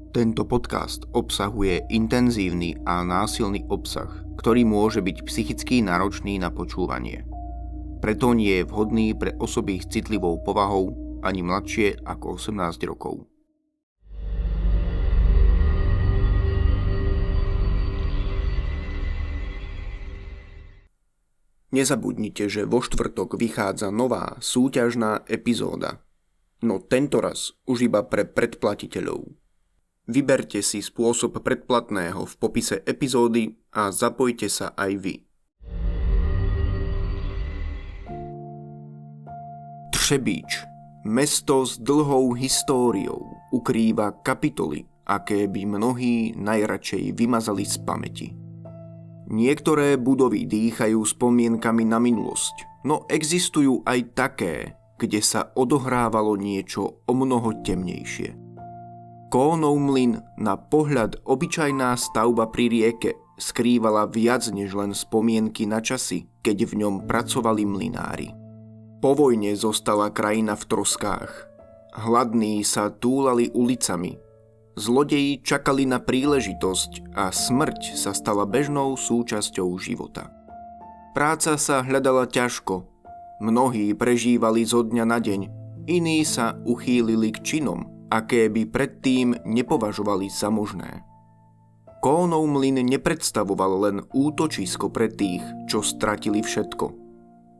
Tento podcast obsahuje intenzívny a násilný obsah, ktorý môže byť psychicky náročný na počúvanie. Preto nie je vhodný pre osoby s citlivou povahou ani mladšie ako 18 rokov. Nezabudnite, že vo štvrtok vychádza nová súťažná epizóda, no tentoraz už iba pre predplatiteľov. Vyberte si spôsob predplatného v popise epizódy a zapojte sa aj vy. Třebíč, mesto s dlhou históriou, ukrýva kapitoly, aké by mnohí najradšej vymazali z pamäti. Niektoré budovy dýchajú spomienkami na minulosť, no existujú aj také, kde sa odohrávalo niečo omnoho temnejšie. Kónov mlyn, na pohľad obyčajná stavba pri rieke, skrývala viac než len spomienky na časy, keď v ňom pracovali mlynári. Po vojne zostala krajina v troskách. Hladní sa túlali ulicami. Zlodeji čakali na príležitosť a smrť sa stala bežnou súčasťou života. Práca sa hľadala ťažko. Mnohí prežívali zo dňa na deň, iní sa uchýlili k činom, aké by predtým nepovažovali za možné. Kónov mlyn nepredstavoval len útočisko pre tých, čo stratili všetko.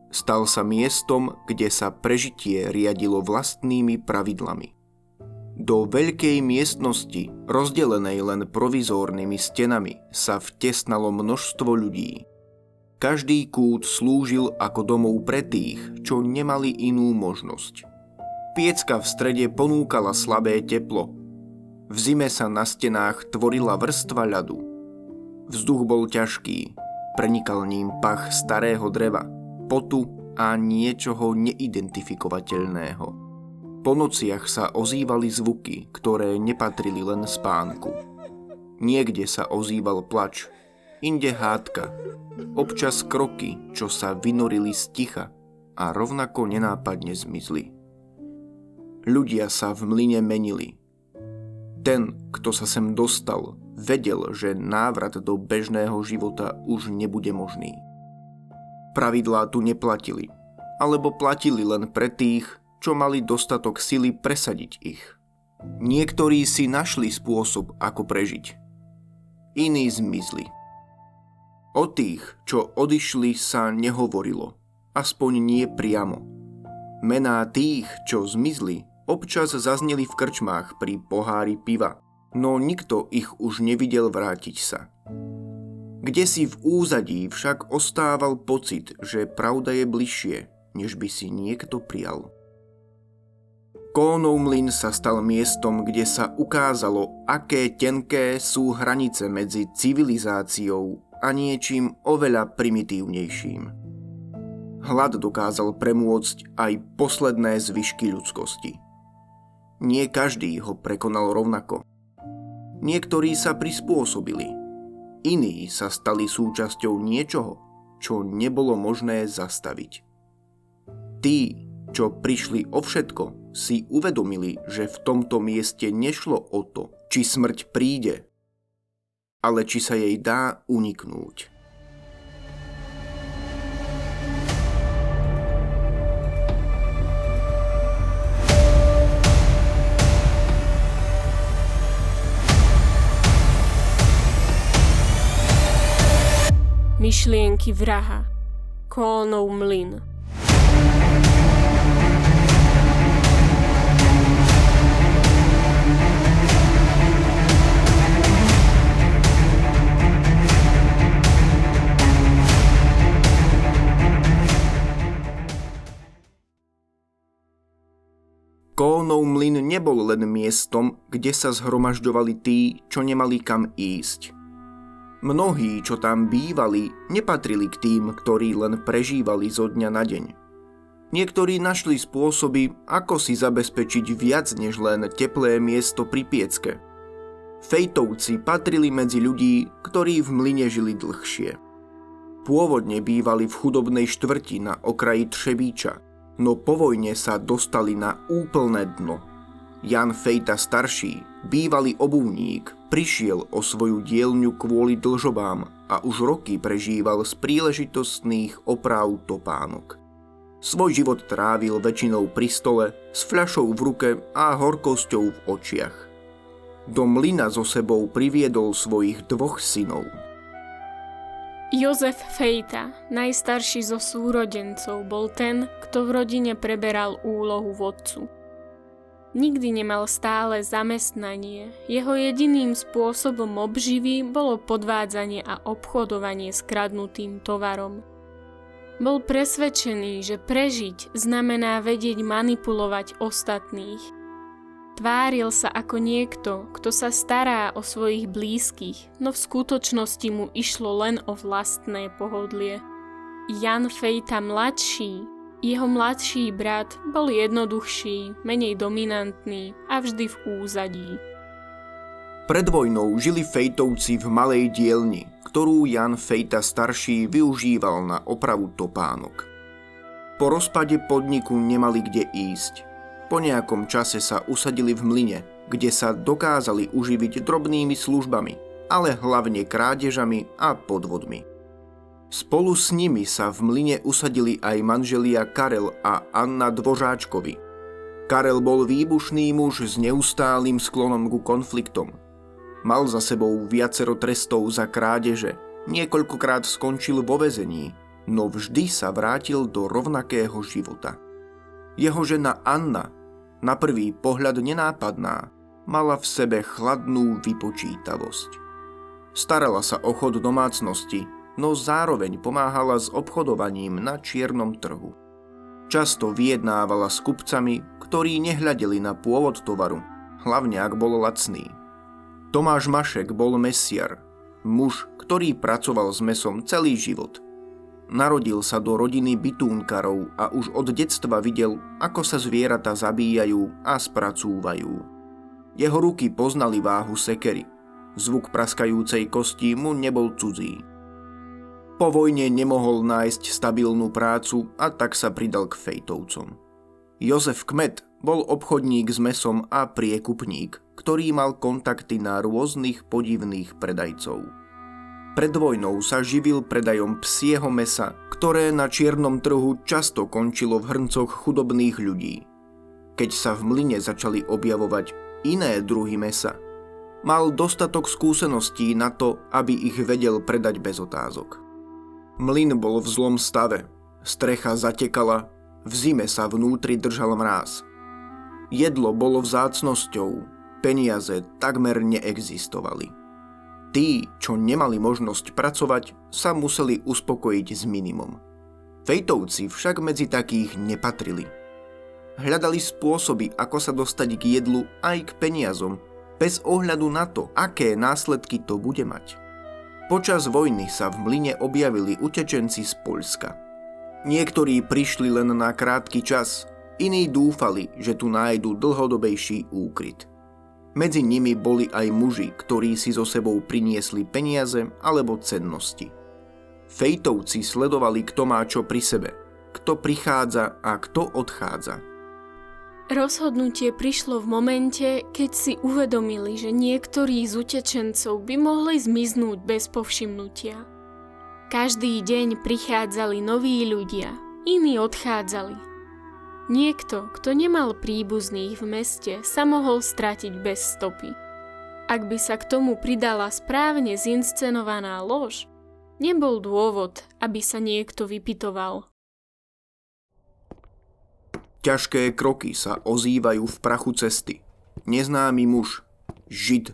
Stal sa miestom, kde sa prežitie riadilo vlastnými pravidlami. Do veľkej miestnosti, rozdelenej len provizórnymi stenami, sa vtesnalo množstvo ľudí. Každý kút slúžil ako domov pre tých, čo nemali inú možnosť. Piecka v strede ponúkala slabé teplo. V zime sa na stenách tvorila vrstva ľadu. Vzduch bol ťažký, prenikal ním pach starého dreva, potu a niečoho neidentifikovateľného. Po nociach sa ozývali zvuky, ktoré nepatrili len spánku. Niekde sa ozýval plač, inde hádka, občas kroky, čo sa vynorili z ticha a rovnako nenápadne zmizli. Ľudia sa v mlyne menili. Ten, kto sa sem dostal, vedel, že návrat do bežného života už nebude možný. Pravidlá tu neplatili, alebo platili len pre tých, čo mali dostatok sily presadiť ich. Niektorí si našli spôsob, ako prežiť. Iní zmizli. O tých, čo odišli, sa nehovorilo, aspoň nie priamo. Mená tých, čo zmizli, občas zazneli v krčmách pri pohári piva, no nikto ich už nevidel vrátiť sa. Kdesi v úzadí však ostával pocit, že pravda je bližšie, než by si niekto prijal. Kónov mlyn sa stal miestom, kde sa ukázalo, aké tenké sú hranice medzi civilizáciou a niečím oveľa primitívnejším. Hlad dokázal premôcť aj posledné zvyšky ľudskosti. Nie každý ho prekonal rovnako. Niektorí sa prispôsobili, iní sa stali súčasťou niečoho, čo nebolo možné zastaviť. Tí, čo prišli o všetko, si uvedomili, že v tomto mieste nešlo o to, či smrť príde, ale či sa jej dá uniknúť. Myšlienky vraha. Kónov mlyn. Kónov mlyn nebol len miestom, kde sa zhromažďovali tí, čo nemali kam ísť. Mnohí, čo tam bývali, nepatrili k tým, ktorí len prežívali zo dňa na deň. Niektorí našli spôsoby, ako si zabezpečiť viac než len teplé miesto pri piecke. Fejtovci patrili medzi ľudí, ktorí v mlyne žili dlhšie. Pôvodne bývali v chudobnej štvrti na okraji Třebíča, no po vojne sa dostali na úplné dno. Jan Fejta starší, bývalý obuvník, prišiel o svoju dielňu kvôli dlžobám a už roky prežíval z príležitostných opráv topánok. Svoj život trávil väčšinou pri stole, s fľašou v ruke a horkosťou v očiach. Do mlyna so sebou priviedol svojich 2 synov. Jozef Fejta, najstarší zo súrodencov, bol ten, kto v rodine preberal úlohu vodcu. Nikdy nemal stále zamestnanie, jeho jediným spôsobom obživy bolo podvádzanie a obchodovanie s kradnutým tovarom. Bol presvedčený, že prežiť znamená vedieť manipulovať ostatných. Tváril sa ako niekto, kto sa stará o svojich blízkych, no v skutočnosti mu išlo len o vlastné pohodlie. Jan Fejta mladší, jeho mladší brat, bol jednoduchší, menej dominantný a vždy v úzadí. Pred vojnou žili Fejtovci v malej dielni, ktorú Jan Fejta starší využíval na opravu topánok. Po rozpade podniku nemali kde ísť. Po nejakom čase sa usadili v mlyne, kde sa dokázali uživiť drobnými službami, ale hlavne krádežami a podvodmi. Spolu s nimi sa v mlyne usadili aj manželia Karel a Anna Dvořáčkovi. Karel bol výbušný muž s neustálým sklonom ku konfliktom. Mal za sebou viacero trestov za krádeže, niekoľkokrát skončil vo väzení, no vždy sa vrátil do rovnakého života. Jeho žena Anna, na prvý pohľad nenápadná, mala v sebe chladnú vypočítavosť. Starala sa o chod domácnosti, no zároveň pomáhala s obchodovaním na čiernom trhu. Často vyjednávala s kupcami, ktorí nehľadeli na pôvod tovaru, hlavne ak bol lacný. Tomáš Mašek bol mesiar, muž, ktorý pracoval s mäsom celý život. Narodil sa do rodiny bitúnkarov a už od detstva videl, ako sa zvieratá zabíjajú a spracúvajú. Jeho ruky poznali váhu sekery. Zvuk praskajúcej kosti mu nebol cudzí. Po vojne nemohol nájsť stabilnú prácu a tak sa pridal k Fejtovcom. Jozef Kmet bol obchodník s mäsom a priekupník, ktorý mal kontakty na rôznych podivných predajcov. Pred vojnou sa živil predajom psieho mäsa, ktoré na čiernom trhu často končilo v hrncoch chudobných ľudí. Keď sa v mlyne začali objavovať iné druhy mäsa, mal dostatok skúseností na to, aby ich vedel predať bez otázok. Mlyn bol v zlom stave, strecha zatekala, v zime sa vnútri držal mráz. Jedlo bolo vzácnosťou, peniaze takmer neexistovali. Tí, čo nemali možnosť pracovať, sa museli uspokojiť s minimum. Fejtovci však medzi takých nepatrili. Hľadali spôsoby, ako sa dostať k jedlu aj k peniazom, bez ohľadu na to, aké následky to bude mať. Počas vojny sa v mlyne objavili utečenci z Poľska. Niektorí prišli len na krátky čas, iní dúfali, že tu nájdu dlhodobejší úkryt. Medzi nimi boli aj muži, ktorí si so sebou priniesli peniaze alebo cennosti. Fejtovci sledovali, kto má čo pri sebe, kto prichádza a kto odchádza. Rozhodnutie prišlo v momente, keď si uvedomili, že niektorí z utečencov by mohli zmiznúť bez povšimnutia. Každý deň prichádzali noví ľudia, iní odchádzali. Niekto, kto nemal príbuzných v meste, sa mohol stratiť bez stopy. Ak by sa k tomu pridala správne zinscenovaná lož, nebol dôvod, aby sa niekto vypytoval. Ťažké kroky sa ozývajú v prachu cesty. Neznámy muž, žid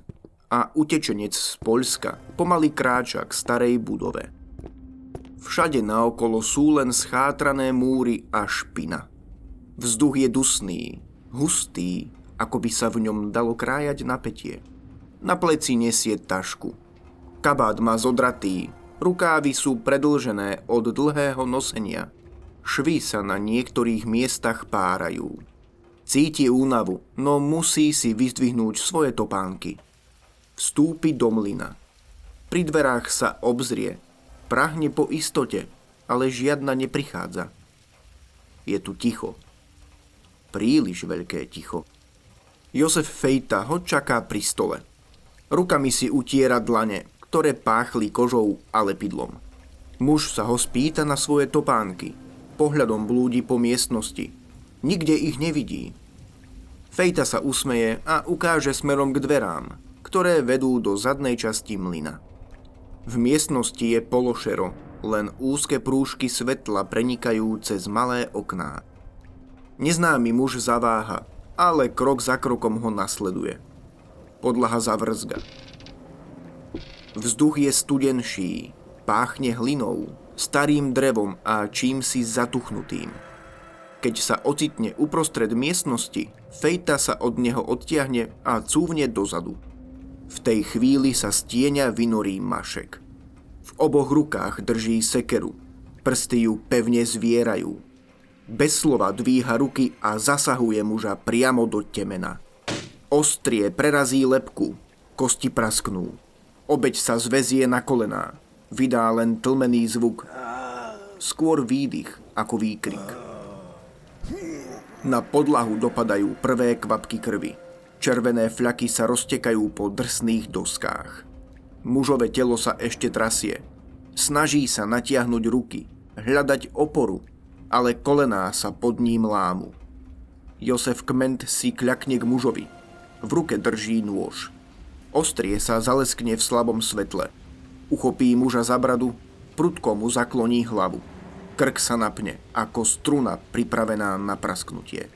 a utečenec z Poľska pomaly kráča k starej budove. Všade naokolo sú len schátrané múry a špina. Vzduch je dusný, hustý, ako by sa v ňom dalo krájať napätie. Na pleci nesie tašku. Kabát má zodratý, rukávy sú predĺžené od dlhého nosenia. Švy sa na niektorých miestach párajú. Cíti únavu, no musí si vyzdvihnúť svoje topánky. Vstúpi do mlyna. Pri dverách sa obzrie. Prahne po istote, ale žiadna neprichádza. Je tu ticho. Príliš veľké ticho. Josef Fejta ho čaká pri stole. Rukami si utiera dlane, ktoré páchli kožou a lepidlom. Muž sa ho spýta na svoje topánky. Pohľadom blúdi po miestnosti. Nikde ich nevidí. Fejta sa usmeje a ukáže smerom k dverám, ktoré vedú do zadnej časti mlyna. V miestnosti je pološero, len úzke prúžky svetla prenikajú cez malé okná. Neznámy muž zaváha, ale krok za krokom ho nasleduje. Podlaha zavrzga. Vzduch je studenší, páchne hlinou, starým drevom a čímsi zatuchnutým. Keď sa ocitne uprostred miestnosti, Fejta sa od neho odtiahne a cúvne dozadu. V tej chvíli sa z tieňa vynorí Mašek. V oboch rukách drží sekeru, prsty ju pevne zvierajú. Bez slova dvíha ruky a zasahuje muža priamo do temena. Ostrie prerazí lebku, kosti prasknú. Obeť sa zväzie na kolená. Vydá len tlmený zvuk. Skôr výdych ako výkrik. Na podlahu dopadajú prvé kvapky krvi. Červené fľaky sa roztekajú po drsných doskách. Mužové telo sa ešte trasie. Snaží sa natiahnuť ruky, hľadať oporu, ale kolená sa pod ním lámu. Josef Kment si kľakne k mužovi. V ruke drží nôž. Ostrie sa zaleskne v slabom svetle. Uchopí muža za bradu, prudko mu zakloní hlavu. Krk sa napne, ako struna pripravená na prasknutie.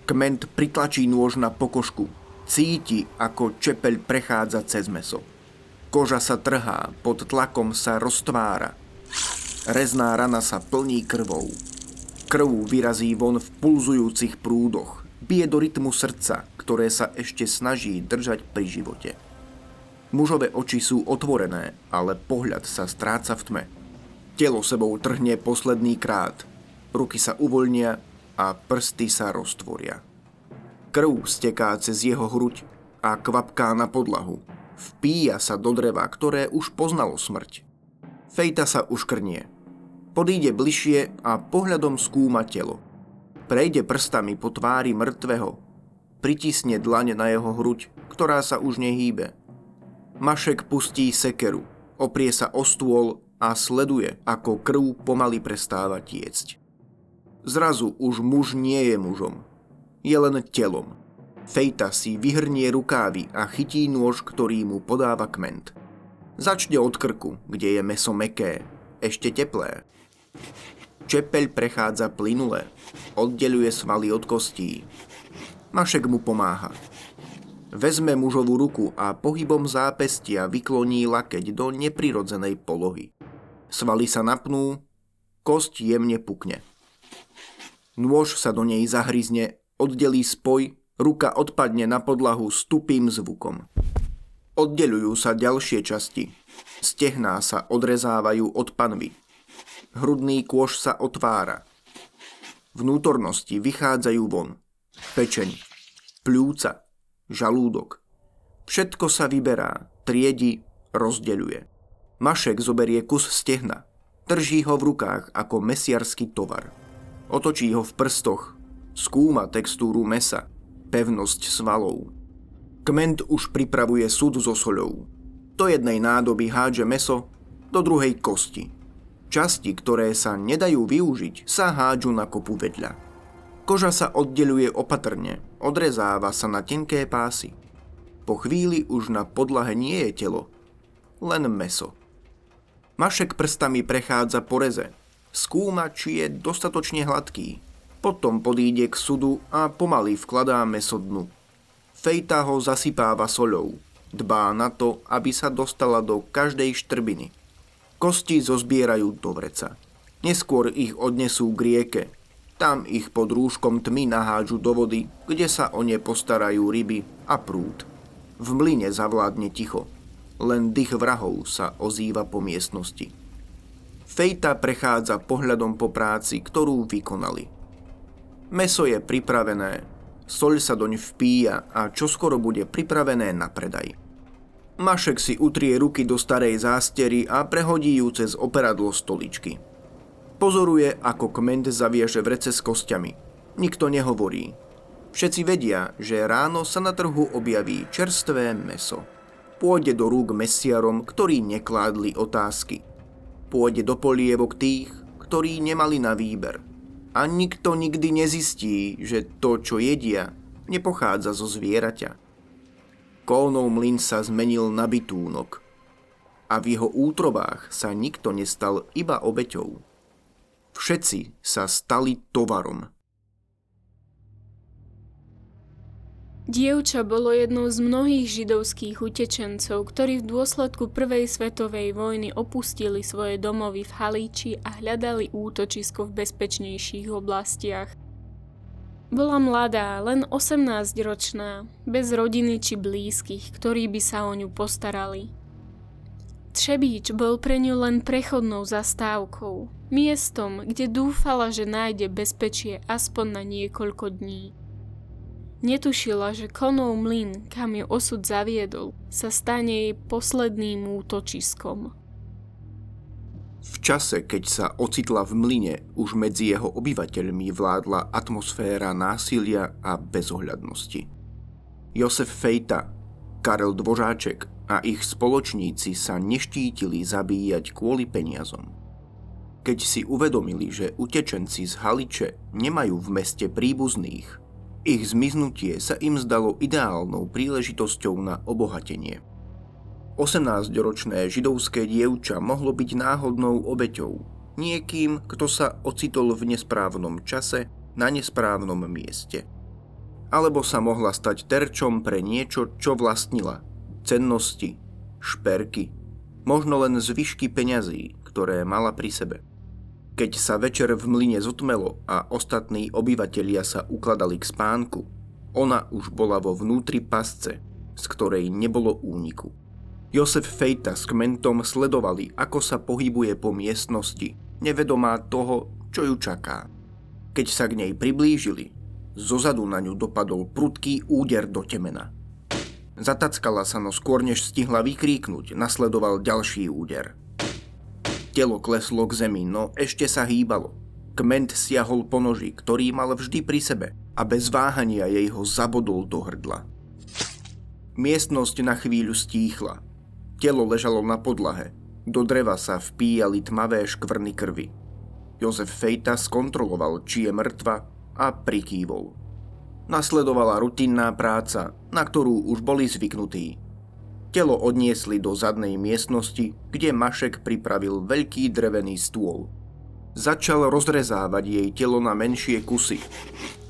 Kment pritlačí nôž na pokožku. Cíti, ako čepeľ prechádza cez mäso. Koža sa trhá, pod tlakom sa roztvára. Rezná rana sa plní krvou. Krv vyrazí von v pulzujúcich prúdoch. Bije do rytmu srdca, ktoré sa ešte snaží držať pri živote. Mužové oči sú otvorené, ale pohľad sa stráca v tme. Telo sebou trhne posledný krát. Ruky sa uvoľnia a prsty sa roztvoria. Krv steká cez jeho hruď a kvapká na podlahu. Vpíja sa do dreva, ktoré už poznalo smrť. Fejta sa uškrnie. Podíde bližšie a pohľadom skúma telo. Prejde prstami po tvári mŕtvého. Pritisne dlane na jeho hruď, ktorá sa už nehýbe. Mašek pustí sekeru, oprie sa o stôl a sleduje, ako krv pomaly prestáva tiecť. Zrazu už muž nie je mužom. Je len telom. Fejta si vyhrnie rukávy a chytí nôž, ktorý mu podáva Kment. Začne od krku, kde je mäso mäkké, ešte teplé. Čepeľ prechádza plynule, oddeľuje svaly od kostí. Mašek mu pomáha. Vezme mužovú ruku a pohybom zápestia vykloní lakeť do neprirodzenej polohy. Svaly sa napnú, kosť jemne pukne. Nôž sa do nej zahryzne, oddelí spoj, ruka odpadne na podlahu s tupým zvukom. Oddeľujú sa ďalšie časti. Stehná sa odrezávajú od panvy. Hrudný kôš sa otvára. Vnútornosti vychádzajú von. Pečeň, pľúca, žalúdok. Všetko sa vyberá, triedi, rozdeľuje. Mašek zoberie kus stehna. Drží ho v rukách ako mesiarsky tovar. Otočí ho v prstoch. Skúma textúru mäsa, pevnosť svalov. Kment už pripravuje súd so soľou. Do jednej nádoby hádže mäso, do druhej kosti. Časti, ktoré sa nedajú využiť, sa hádžu na kopu vedľa. Koža sa oddeľuje opatrne, odrezáva sa na tenké pásy. Po chvíli už na podlahe nie je telo, len mäso. Mašek prstami prechádza po reze, skúma, či je dostatočne hladký. Potom podíde k sudu a pomaly vkladá mäso dnu. Fejta ho zasypáva soľou. Dbá na to, aby sa dostala do každej štrbiny. Kosti zozbierajú do vreca. Neskôr ich odnesú k rieke. Tam ich pod rúškom tmy nahádžu do vody, kde sa o ne postarajú ryby a prúd. V mlyne zavládne ticho. Len dých vrahov sa ozýva po miestnosti. Fejta prechádza pohľadom po práci, ktorú vykonali. Mäso je pripravené, soľ sa doň vpíja a čoskoro bude pripravené na predaj. Mašek si utrie ruky do starej zástery a prehodí ju cez operadlo stoličky. Pozoruje, ako Kment zaviaže vrece s kostiami. Nikto nehovorí. Všetci vedia, že ráno sa na trhu objaví čerstvé mäso. Pôjde do rúk mesiarom, ktorí nekládli otázky. Pôjde do polievok tých, ktorí nemali na výber. A nikto nikdy nezistí, že to, čo jedia, nepochádza zo zvieraťa. Kónov mlyn sa zmenil na bitúnok. A v jeho útrobách sa nikto nestal iba obeťou. Všetci sa stali tovarom. Dievča bolo jednou z mnohých židovských utečencov, ktorí v dôsledku Prvej svetovej vojny opustili svoje domovy v Halíči a hľadali útočisko v bezpečnejších oblastiach. Bola mladá, len 18-ročná, bez rodiny či blízkych, ktorí by sa o ňu postarali. Třebíč bol pre ňu len prechodnou zastávkou, miestom, kde dúfala, že nájde bezpečie aspoň na niekoľko dní. Netušila, že Konov mlyn, kam ju osud zaviedol, sa stane jej posledným útočiskom. V čase, keď sa ocitla v mlyne, už medzi jeho obyvateľmi vládla atmosféra násilia a bezohľadnosti. Jozef Fejta, Karel Dvořáček a ich spoločníci sa neštítili zabíjať kvôli peniazom. Keď si uvedomili, že utečenci z Haliče nemajú v meste príbuzných, ich zmiznutie sa im zdalo ideálnou príležitosťou na obohatenie. 18-ročné židovské dievča mohlo byť náhodnou obeťou, niekým, kto sa ocitol v nesprávnom čase na nesprávnom mieste. Alebo sa mohla stať terčom pre niečo, čo vlastnila, cennosti, šperky, možno len zvyšky peňazí, ktoré mala pri sebe. Keď sa večer v mlyne zotmelo a ostatní obyvatelia sa ukladali k spánku, ona už bola vo vnútri pasce, z ktorej nebolo úniku. Jozef Fejta s kmentom sledovali, ako sa pohybuje po miestnosti, nevedomá toho, čo ju čaká. Keď sa k nej priblížili, zozadu na ňu dopadol prudký úder do temena. Zatackala sa, no skôr než stihla vykríknuť, nasledoval ďalší úder. Telo kleslo k zemi, no ešte sa hýbalo. Kment siahol po noži, ktorý mal vždy pri sebe a bez váhania jej ho zabodol do hrdla. Miestnosť na chvíľu stíchla. Telo ležalo na podlahe. Do dreva sa vpíjali tmavé škvrny krvi. Jozef Fejta skontroloval, či je mŕtva a prikývol. Nasledovala rutinná práca, na ktorú už boli zvyknutí. Telo odniesli do zadnej miestnosti, kde Mašek pripravil veľký drevený stôl. Začal rozrezávať jej telo na menšie kusy.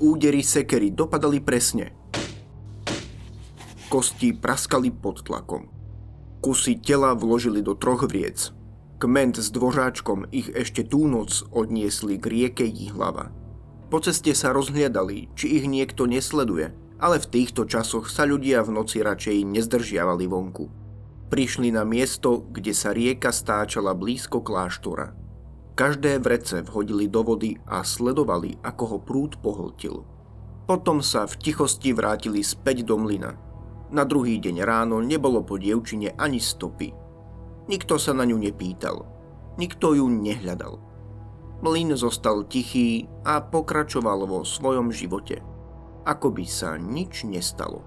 Údery sekery dopadali presne. Kosti praskali pod tlakom. Kusy tela vložili do 3 vriec. Kment s Dvořáčkom ich ešte tú noc odniesli k rieke Jihlava. Po ceste sa rozhliadali, či ich niekto nesleduje, ale v týchto časoch sa ľudia v noci radšej nezdržiavali vonku. Prišli na miesto, kde sa rieka stáčala blízko kláštora. Každé vrece vhodili do vody a sledovali, ako ho prúd pohltil. Potom sa v tichosti vrátili späť do mlyna. Na druhý deň ráno nebolo po dievčine ani stopy. Nikto sa na ňu nepýtal. Nikto ju nehľadal. Mlyn zostal tichý a pokračoval vo svojom živote. Ako by sa nič nestalo.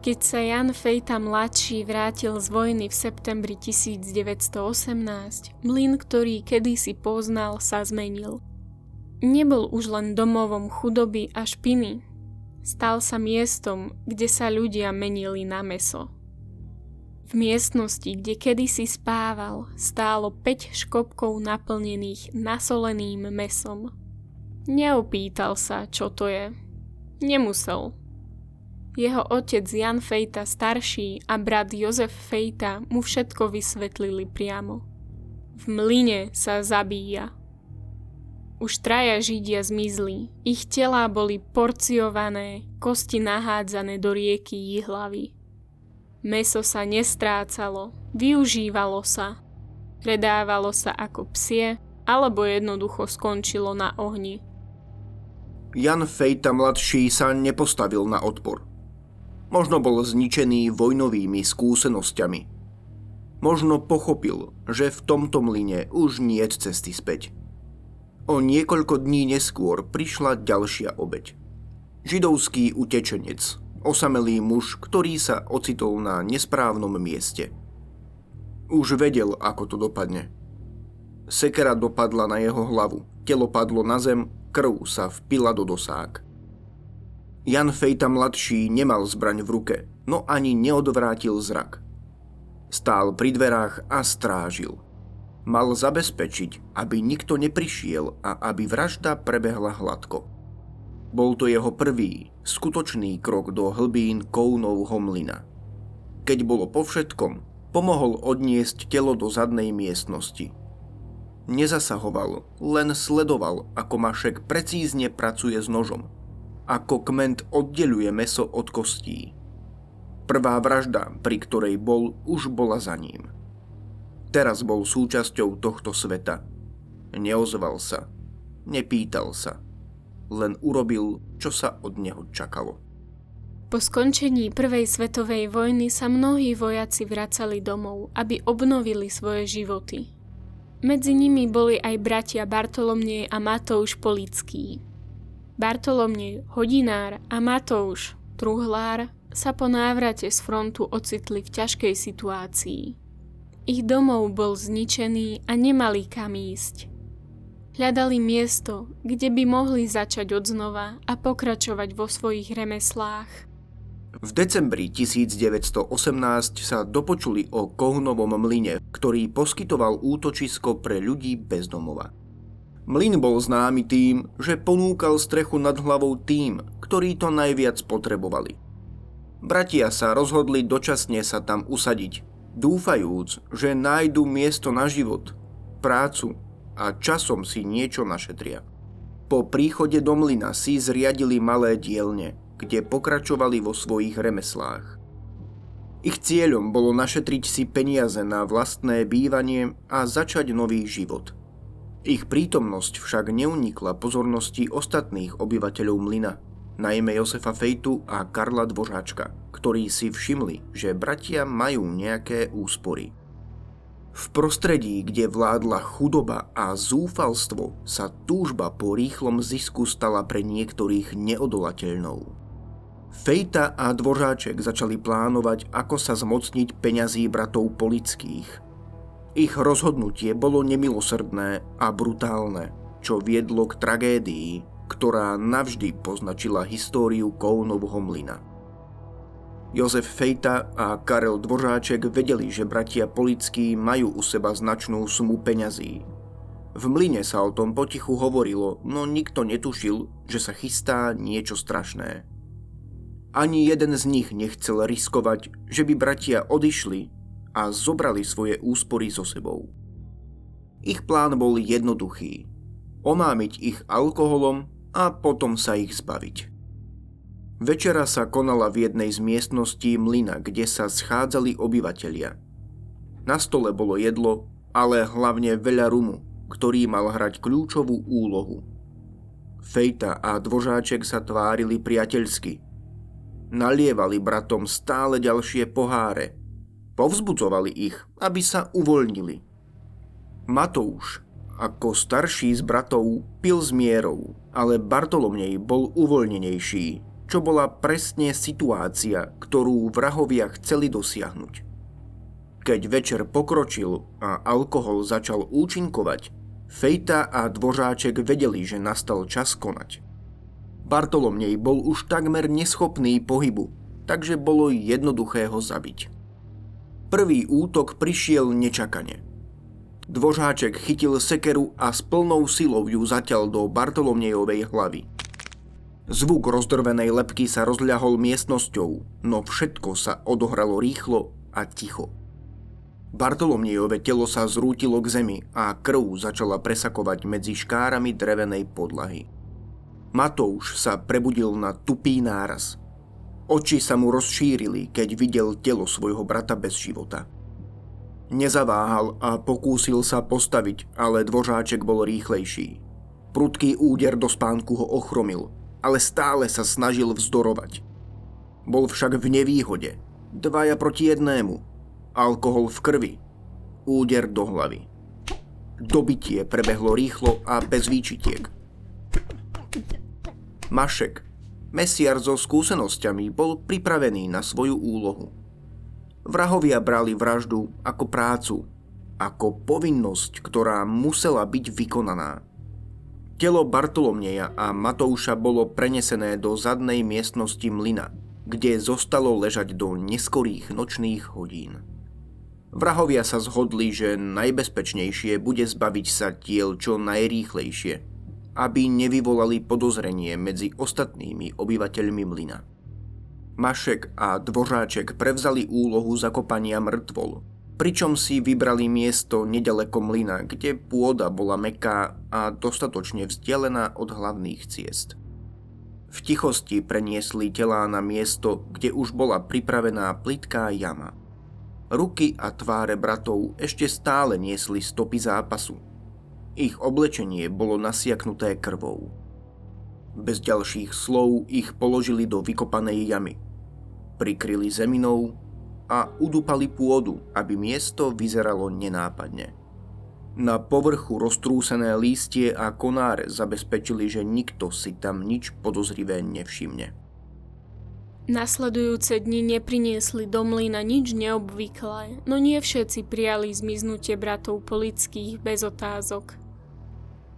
Keď sa Jan Fejta mladší vrátil z vojny v septembri 1918, mlyn, ktorý kedysi poznal, sa zmenil. Nebol už len domovom chudoby a špiny. Stal sa miestom, kde sa ľudia menili na mäso. V miestnosti, kde kedysi spával, stálo 5 škopkov naplnených nasoleným mäsom. Neopýtal sa, čo to je. Nemusel. Jeho otec Jan Fejta starší a brat Jozef Fejta mu všetko vysvetlili priamo. V mlyne sa zabíja. Už 3 Židia zmizli, ich telá boli porciované, kosti nahádzané do rieky Jihlavy. Mäso sa nestrácalo, využívalo sa, predávalo sa ako psie, alebo jednoducho skončilo na ohni. Jan Fejta mladší sa nepostavil na odpor. Možno bol zničený vojnovými skúsenosťami. Možno pochopil, že v tomto mlyne už niet cesty späť. O niekoľko dní neskôr prišla ďalšia obeť. Židovský utečenec, osamelý muž, ktorý sa ocitol na nesprávnom mieste. Už vedel, ako to dopadne. Sekera dopadla na jeho hlavu, telo padlo na zem, krv sa vpila do dosák. Jan Fejta mladší nemal zbraň v ruke, no ani neodvrátil zrak. Stál pri dverách a strážil. Mal zabezpečiť, aby nikto neprišiel a aby vražda prebehla hladko. Bol to jeho prvý, skutočný krok do hlbín Kounovho mlyna. Keď bolo po všetkom, pomohol odniesť telo do zadnej miestnosti. Nezasahoval, len sledoval, ako Mašek precízne pracuje s nožom, ako kment oddeľuje mäso od kostí. Prvá vražda, pri ktorej bol, už bola za ním. Teraz bol súčasťou tohto sveta. Neozval sa, nepýtal sa, len urobil, čo sa od neho čakalo. Po skončení prvej svetovej vojny sa mnohí vojaci vracali domov, aby obnovili svoje životy. Medzi nimi boli aj bratia Bartolomej a Matouš Polický. Bartolomej, hodinár, a Matouš, truhlár, sa po návrate z frontu ocitli v ťažkej situácii. Ich domov bol zničený a nemali kam ísť. Hľadali miesto, kde by mohli začať odznova a pokračovať vo svojich remeslách. V decembri 1918 sa dopočuli o Kounovom mlyne, ktorý poskytoval útočisko pre ľudí bez domova. Mlyn bol známy tým, že ponúkal strechu nad hlavou tým, ktorí to najviac potrebovali. Bratia sa rozhodli dočasne sa tam usadiť, dúfajúc, že nájdu miesto na život, prácu a časom si niečo našetria. Po príchode do mlyna si zriadili malé dielne, kde pokračovali vo svojich remeslách. Ich cieľom bolo našetriť si peniaze na vlastné bývanie a začať nový život. Ich prítomnosť však neunikla pozornosti ostatných obyvateľov mlyna, najmä Josefa Fejtu a Karla Dvořáčka, ktorí si všimli, že bratia majú nejaké úspory. V prostredí, kde vládla chudoba a zúfalstvo, sa túžba po rýchlom zisku stala pre niektorých neodolateľnou. Fejta a Dvořáček začali plánovať, ako sa zmocniť peňazí bratov Polických. Ich rozhodnutie bolo nemilosrdné a brutálne, čo viedlo k tragédii, ktorá navždy poznačila históriu Kounovho mlyna. Jozef Fejta a Karel Dvořáček vedeli, že bratia Polickí majú u seba značnú sumu peňazí. V mlyne sa o tom potichu hovorilo, no nikto netušil, že sa chystá niečo strašné. Ani jeden z nich nechcel riskovať, že by bratia odišli a zobrali svoje úspory so sebou. Ich plán bol jednoduchý. Omámiť ich alkoholom a potom sa ich zbaviť. Večera sa konala v jednej z miestností mlyna, kde sa schádzali obyvatelia. Na stole bolo jedlo, ale hlavne veľa rumu, ktorý mal hrať kľúčovú úlohu. Fejta a Dvořáček sa tvárili priateľsky. Nalievali bratom stále ďalšie poháre. Povzbudzovali ich, aby sa uvoľnili. Matouš, ako starší z bratov, pil s mierou, ale Bartolomej bol uvoľnenejší, čo bola presne situácia, ktorú vrahovia chceli dosiahnuť. Keď večer pokročil a alkohol začal účinkovať, Fejta a Dvořáček vedeli, že nastal čas konať. Bartolomej bol už takmer neschopný pohybu, takže bolo jednoduché ho zabiť. Prvý útok prišiel nečakane. Dvořáček chytil sekeru a s plnou silou ju zaťal do Bartolomejovej hlavy. Zvuk rozdrvenej lebky sa rozľahol miestnosťou, no všetko sa odohralo rýchlo a ticho. Bartolomejové telo sa zrútilo k zemi a krv začala presakovať medzi škárami drevenej podlahy. Matouš sa prebudil na tupý náraz. Oči sa mu rozšírili, keď videl telo svojho brata bez života. Nezaváhal a pokúsil sa postaviť, ale Dvořáček bol rýchlejší. Prudký úder do spánku ho ochromil, ale stále sa snažil vzdorovať. Bol však v nevýhode. 2 proti 1. Alkohol v krvi. Úder do hlavy. Dobitie prebehlo rýchlo a bez výčitiek. Mašek, Mesiar so skúsenosťami bol pripravený na svoju úlohu. Vrahovia brali vraždu ako prácu, ako povinnosť, ktorá musela byť vykonaná. Telo Bartolomieja a Matouša bolo prenesené do zadnej miestnosti mlyna, kde zostalo ležať do neskorých nočných hodín. Vrahovia sa zhodli, že najbezpečnejšie bude zbaviť sa tiel čo najrýchlejšie, aby nevyvolali podozrenie medzi ostatnými obyvateľmi mlyna. Mašek a Dvořáček prevzali úlohu zakopania mŕtvol, pričom si vybrali miesto nedaleko mlyna, kde pôda bola mäkká a dostatočne vzdialená od hlavných ciest. V tichosti preniesli telá na miesto, kde už bola pripravená plitká jama. Ruky a tváre bratov ešte stále niesli stopy zápasu. Ich oblečenie bolo nasiaknuté krvou. Bez ďalších slov ich položili do vykopanej jamy. Prikryli zeminou a udúpali pôdu, aby miesto vyzeralo nenápadne. Na povrchu roztrúsené lístie a konáre zabezpečili, že nikto si tam nič podozrivé nevšimne. Nasledujúce dni nepriniesli do mlyna nič neobvyklé, no nie všetci prijali zmiznutie bratov Polických bez otázok.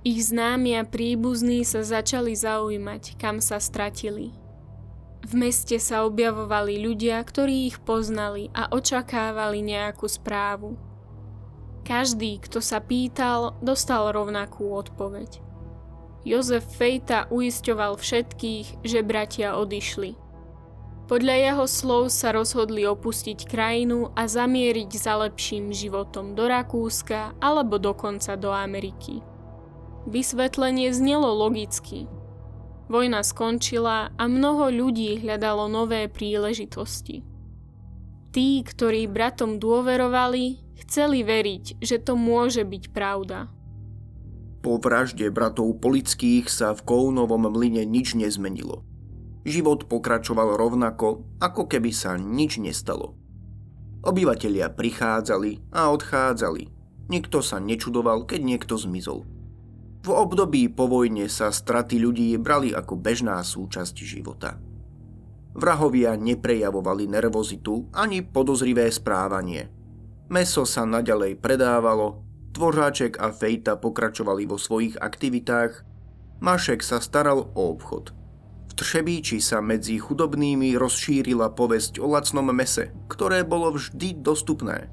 Ich známi a príbuzní sa začali zaujímať, kam sa stratili. V meste sa objavovali ľudia, ktorí ich poznali a očakávali nejakú správu. Každý, kto sa pýtal, dostal rovnakú odpoveď. Jozef Fejta uisťoval všetkých, že bratia odišli. Podľa jeho slov sa rozhodli opustiť krajinu a zamieriť za lepším životom do Rakúska alebo dokonca do Ameriky. Vysvetlenie znelo logicky. Vojna skončila a mnoho ľudí hľadalo nové príležitosti. Tí, ktorí bratom dôverovali, chceli veriť, že to môže byť pravda. Po vražde bratov Polických sa v Kounovom mlyne nič nezmenilo. Život pokračoval rovnako, ako keby sa nič nestalo. Obyvatelia prichádzali a odchádzali. Nikto sa nečudoval, keď niekto zmizol. V období po vojne sa straty ľudí brali ako bežná súčasť života. Vrahovia neprejavovali nervozitu ani podozrivé správanie. Mäso sa naďalej predávalo, Dvořáček a Fejta pokračovali vo svojich aktivitách, Mašek sa staral o obchod. V Třebíči sa medzi chudobnými rozšírila povesť o lacnom mese, ktoré bolo vždy dostupné.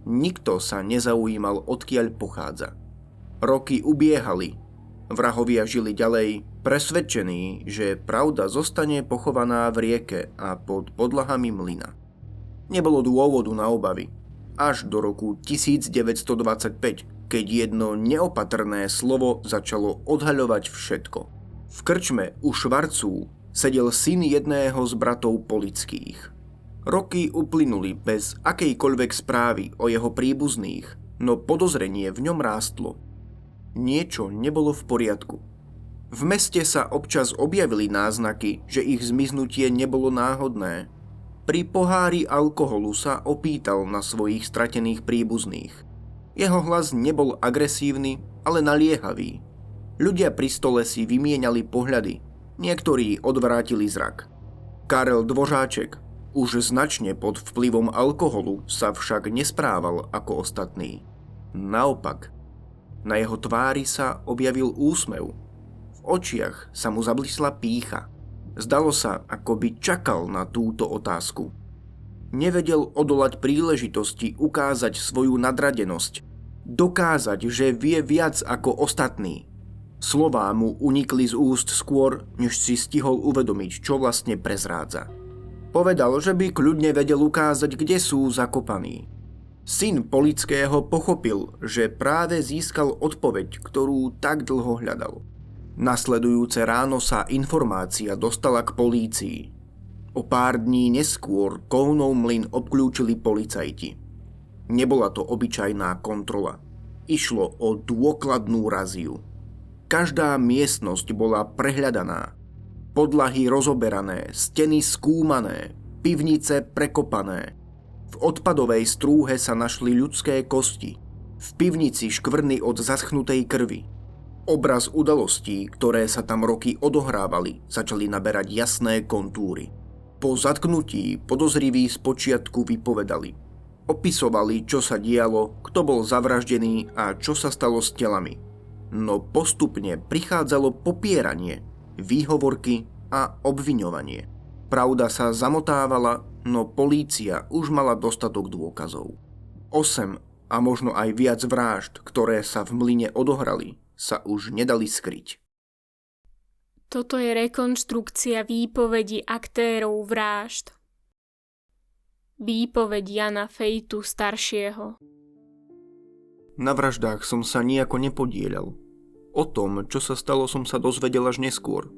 Nikto sa nezaujímal, odkiaľ pochádza. Roky ubiehali. Vrahovia žili ďalej, presvedčení, že pravda zostane pochovaná v rieke a pod podlahami mlyna. Nebolo dôvodu na obavy. Až do roku 1925, keď jedno neopatrné slovo začalo odhaľovať všetko. V krčme u Švarcú sedel syn jedného z bratov Polických. Roky uplynuli bez akejkoľvek správy o jeho príbuzných, no podozrenie v ňom rástlo. Niečo nebolo v poriadku. V meste sa občas objavili náznaky, že ich zmiznutie nebolo náhodné. Pri pohári alkoholu sa opýtal na svojich stratených príbuzných. Jeho hlas nebol agresívny, ale naliehavý. Ľudia pri stole si vymieniali pohľady, niektorí odvrátili zrak. Karel Dvořáček, už značne pod vplyvom alkoholu, sa však nesprával ako ostatní. Naopak, na jeho tvári sa objavil úsmev. V očiach sa mu zablisla pýcha. Zdalo sa, ako by čakal na túto otázku. Nevedel odolať príležitosti ukázať svoju nadradenosť, dokázať, že vie viac ako ostatní. Slová mu unikli z úst skôr, než si stihol uvedomiť, čo vlastne prezrádza. Povedal, že by kľudne vedel ukázať, kde sú zakopaní. Syn Polického pochopil, že práve získal odpoveď, ktorú tak dlho hľadal. Nasledujúce ráno sa informácia dostala k polícii. O pár dní neskôr Kounov mlyn obklúčili policajti. Nebola to obyčajná kontrola. Išlo o dôkladnú raziu. Každá miestnosť bola prehľadaná. Podlahy rozoberané, steny skúmané, pivnice prekopané. V odpadovej strúhe sa našli ľudské kosti. V pivnici škvrny od zaschnutej krvi. Obraz udalostí, ktoré sa tam roky odohrávali, začali naberať jasné kontúry. Po zatknutí podozriví spočiatku vypovedali. Opisovali, čo sa dialo, kto bol zavraždený a čo sa stalo s telami. No postupne prichádzalo popieranie, výhovorky a obviňovanie. Pravda sa zamotávala, no polícia už mala dostatok dôkazov. 8 a možno aj viac vražd, ktoré sa v mlyne odohrali, sa už nedali skryť. Toto je rekonštrukcia výpovedí aktérov vražd. Výpoveď Jana Fejtu staršieho. Na vraždách som sa nejako nepodieľal. O tom, čo sa stalo, som sa dozvedel až neskôr.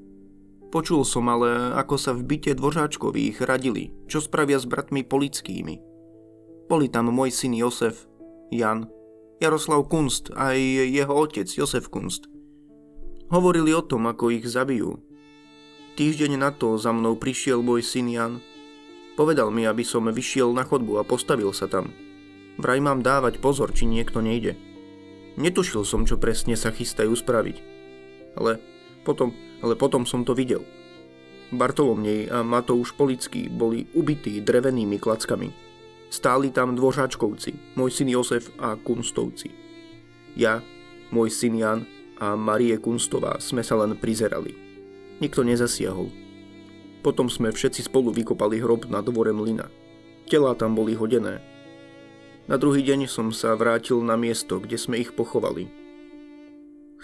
Počul som ale, ako sa v byte Dvořáčkových radili, čo spravia s bratmi Polickými. Boli tam môj syn Josef, Jan, Jaroslav Kunst a aj jeho otec Josef Kunst. Hovorili o tom, ako ich zabijú. Týždeň na to za mnou prišiel môj syn Jan. Povedal mi, aby som vyšiel na chodbu a postavil sa tam. Vraj mám dávať pozor, či niekto nejde. Netušil som, čo presne sa chystajú spraviť. Ale potom som to videl. Bartolomej a Matouš Polický boli ubití drevenými klackami. Stáli tam Dvořáčkovci, môj syn Josef a Kunstovci. Ja, môj syn Jan a Marie Kunstová sme sa len prizerali. Nikto nezasiahol. Potom sme všetci spolu vykopali hrob na dvore mlyna. Telá tam boli hodené. Na druhý deň som sa vrátil na miesto, kde sme ich pochovali.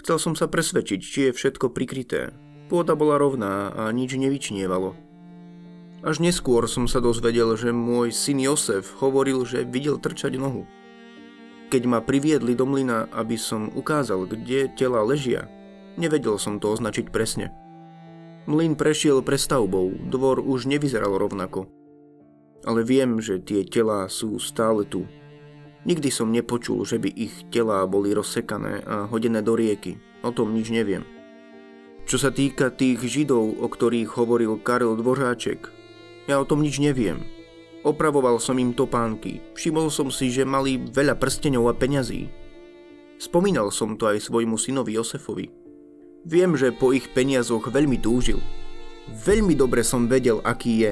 Chcel som sa presvedčiť, či je všetko prikryté. Pôda bola rovná a nič nevyčnievalo. Až neskôr som sa dozvedel, že môj syn Josef hovoril, že videl trčať nohu. Keď ma priviedli do mlyna, aby som ukázal, kde tela ležia, nevedel som to označiť presne. Mlyn prešiel prestavbou, dvor už nevyzeral rovnako. Ale viem, že tie telá sú stále tu. Nikdy som nepočul, že by ich telá boli rozsekané a hodené do rieky. O tom nič neviem. Čo sa týka tých Židov, o ktorých hovoril Karel Dvořáček, ja o tom nič neviem. Opravoval som im topánky, všimol som si, že mali veľa prsteňov a peňazí. Spomínal som to aj svojmu synovi Josefovi. Viem, že po ich peniazoch veľmi túžil. Veľmi dobre som vedel, aký je.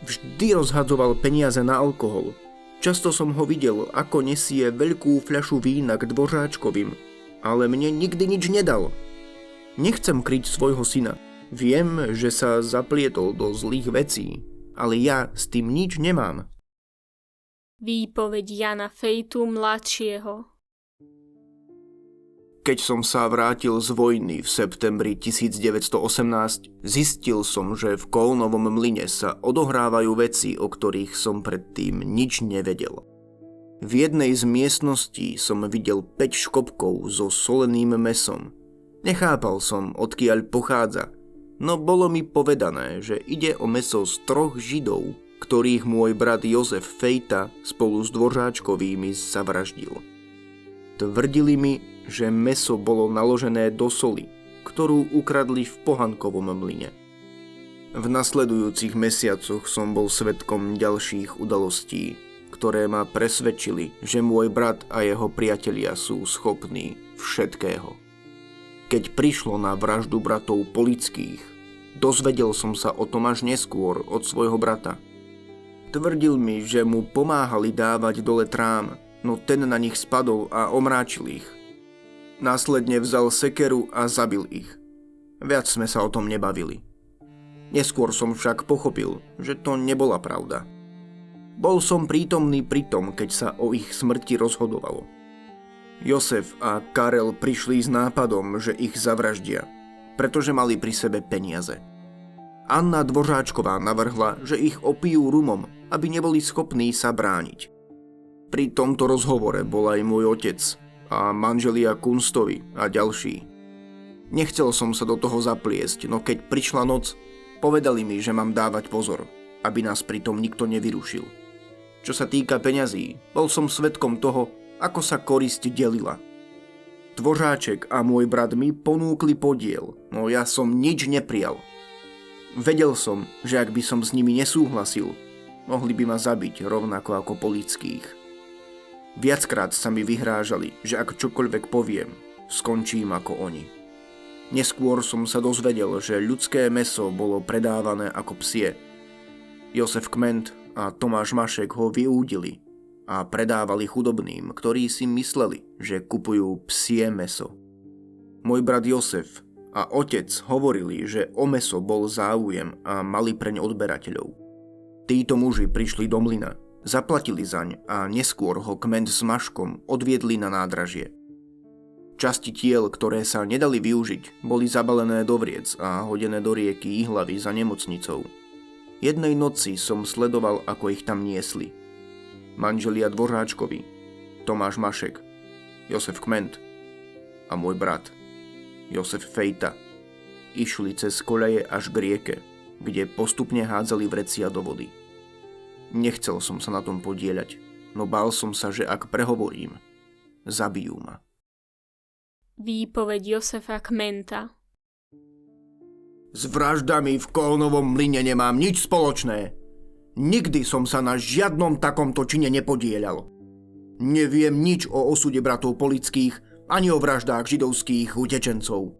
Vždy rozhadzoval peniaze na alkohol. Často som ho videl, ako nesie veľkú fľašu vína k Dvořáčkovým, ale mne nikdy nič nedal. Nechcem kryť svojho syna. Viem, že sa zaplietol do zlých vecí, ale ja s tým nič nemám. Výpoveď Jana Fejtu mladšieho. Keď som sa vrátil z vojny v septembri 1918, zistil som, že v Kolnovom mlyne sa odohrávajú veci, o ktorých som predtým nič nevedel. V jednej z miestností som videl 5 škopkov so soleným mäsom. Nechápal som, odkiaľ pochádza, no bolo mi povedané, že ide o mäso z 3 Židov, ktorých môj brat Jozef Fejta spolu s Dvořáčkovými zavraždil. Tvrdili mi, že mäso bolo naložené do soli, ktorú ukradli v Pohankovom mlyne. V nasledujúcich mesiacoch som bol svedkom ďalších udalostí, ktoré ma presvedčili, že môj brat a jeho priatelia sú schopní všetkého. Keď prišlo na vraždu bratov Polických, dozvedel som sa o tom až neskôr od svojho brata. Tvrdil mi, že mu pomáhali dávať dole trám, no ten na nich spadol a omráčil ich. Následne vzal sekeru a zabil ich. Viac sme sa o tom nebavili. Neskôr som však pochopil, že to nebola pravda. Bol som prítomný pri tom, keď sa o ich smrti rozhodovalo. Josef a Karel prišli s nápadom, že ich zavraždia, pretože mali pri sebe peniaze. Anna Dvořáčková navrhla, že ich opijú rumom, aby neboli schopní sa brániť. Pri tomto rozhovore bol aj môj otec a manželia Kunstovi a ďalší. Nechcel som sa do toho zapliesť, no keď prišla noc, povedali mi, že mám dávať pozor, aby nás pritom nikto nevyrušil. Čo sa týka peňazí, bol som svedkom toho, ako sa korisť delila. Dvořáček a môj brat mi ponúkli podiel, no ja som nič neprijal. Vedel som, že ak by som s nimi nesúhlasil, mohli by ma zabiť rovnako ako Polických. Viackrát sa mi vyhrážali, že ak čokoľvek poviem, skončím ako oni. Neskôr som sa dozvedel, že ľudské mäso bolo predávané ako psie. Josef Kment a Tomáš Mašek ho vyúdili a predávali chudobným, ktorí si mysleli, že kupujú psie mäso. Môj brat Josef a otec hovorili, že o mäso bol záujem a mali preň odberateľov. Títo muži prišli do mlyna, zaplatili zaň a neskôr ho Kment s Maškom odviedli na nádražie. Časti tiel, ktoré sa nedali využiť, boli zabalené do vriec a hodené do rieky Ihlavy za nemocnicou. Jednej noci som sledoval, ako ich tam niesli. Manželia Dvořáčkovi, Tomáš Mašek, Josef Kment a môj brat Josef Fejta išli cez koľaje až k rieke, kde postupne hádzali vrecia do vody. Nechcel som sa na tom podieľať, no bál som sa, že ak prehovorím, zabijú ma. Výpoveď Josefa Kmenta. S vraždami v Kónovom mlyne nemám nič spoločné. Nikdy som sa na žiadnom takomto čine nepodieľal. Neviem nič o osude bratov Polických, ani o vraždách židovských utečencov.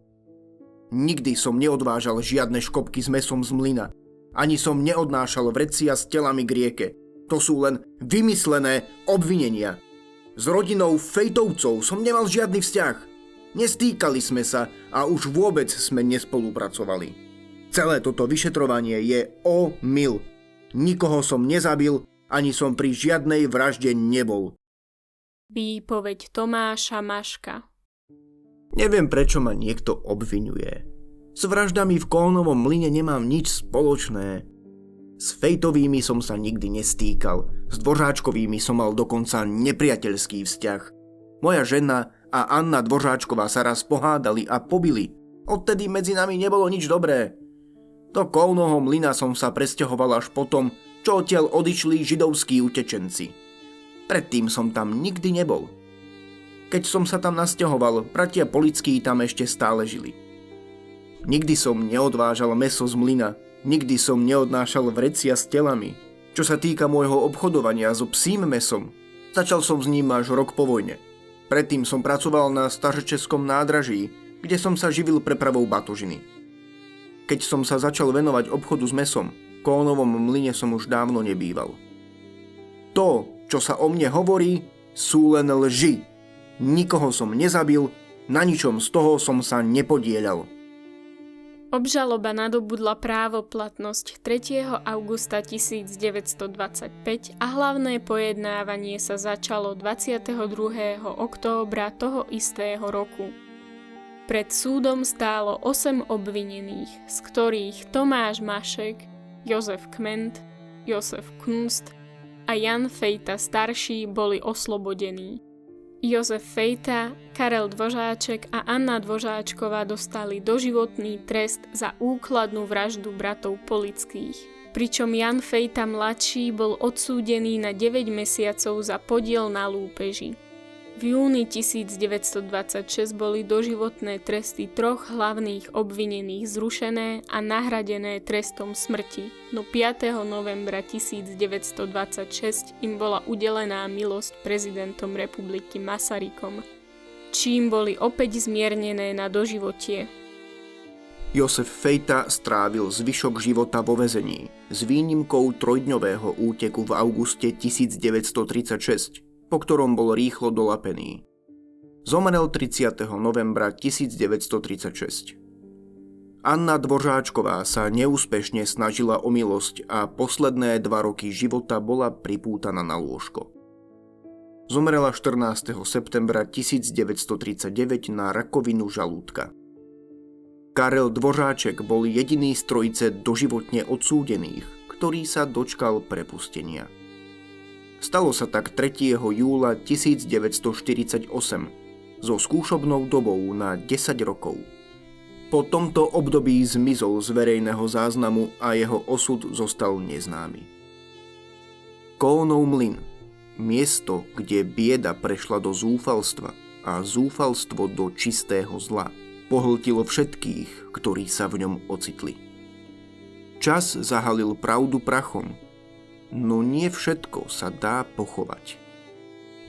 Nikdy som neodvážal žiadne škopky s mäsom z mlyna, ani som neodnášal vrecia s telami k rieke. To sú len vymyslené obvinenia. S rodinou Fejtovcov som nemal žiadny vzťah. Nestýkali sme sa a už vôbec sme nespolupracovali. Celé toto vyšetrovanie je omyl. Nikoho som nezabil, ani som pri žiadnej vražde nebol. Výpoveď Tomáša Maška. Neviem, prečo ma niekto obviňuje. S vraždami v Kónovom mlyne nemám nič spoločné. S Fejtovými som sa nikdy nestýkal. S Dvořáčkovými som mal dokonca nepriateľský vzťah. Moja žena a Anna Dvořáčková sa raz pohádali a pobili. Odtedy medzi nami nebolo nič dobré. Do Kónovho mlyna som sa presťahoval až potom, čo odtiaľ odišli židovskí utečenci. Predtým som tam nikdy nebol. Keď som sa tam nasťahoval, bratia Polickí tam ešte stále žili. Nikdy som neodvážal mäso z mlyna, nikdy som neodnášal vrecia s telami. Čo sa týka môjho obchodovania so psím mäsom, začal som s ním až rok po vojne. Predtým som pracoval na staročeskom nádraží, kde som sa živil prepravou batožiny. Keď som sa začal venovať obchodu s mäsom, v Kónovom mlyne som už dávno nebýval. To, čo sa o mne hovorí, sú len lži. Nikoho som nezabil, na ničom z toho som sa nepodieľal. Obžaloba nadobudla právoplatnosť 3. augusta 1925 a hlavné pojednávanie sa začalo 22. októbra toho istého roku. Pred súdom stálo 8 obvinených, z ktorých Tomáš Mašek, Josef Kment, Josef Kunst a Jan Fejta starší boli oslobodení. Jozef Fejta, Karel Dvořáček a Anna Dvořáčková dostali doživotný trest za úkladnú vraždu bratov Polických, pričom Jan Fejta mladší bol odsúdený na 9 mesiacov za podiel na lúpeži. V júni 1926 boli doživotné tresty 3 hlavných obvinených zrušené a nahradené trestom smrti, no 5. novembra 1926 im bola udelená milosť prezidentom republiky Masarykom, čím boli opäť zmiernené na doživotie. Josef Fejta strávil zvyšok života vo väzení s výnimkou 3-dňového úteku v auguste 1936, po ktorom bol rýchlo dolapený. Zomrel 30. novembra 1936. Anna Dvořáčková sa neúspešne snažila o milosť a posledné 2 roky života bola pripútaná na lôžko. Zomrela 14. septembra 1939 na rakovinu žalúdka. Karel Dvořáček bol jediný z trojice doživotne odsúdených, ktorý sa dočkal prepustenia. Stalo sa tak 3. júla 1948 so skúšobnou dobou na 10 rokov. Po tomto období zmizol z verejného záznamu a jeho osud zostal neznámy. Kónov mlyn, miesto, kde bieda prešla do zúfalstva a zúfalstvo do čistého zla, pohltilo všetkých, ktorí sa v ňom ocitli. Čas zahalil pravdu prachom, no nie všetko sa dá pochovať.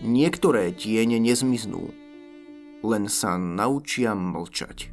Niektoré tiene nezmiznú, len sa naučia mlčať.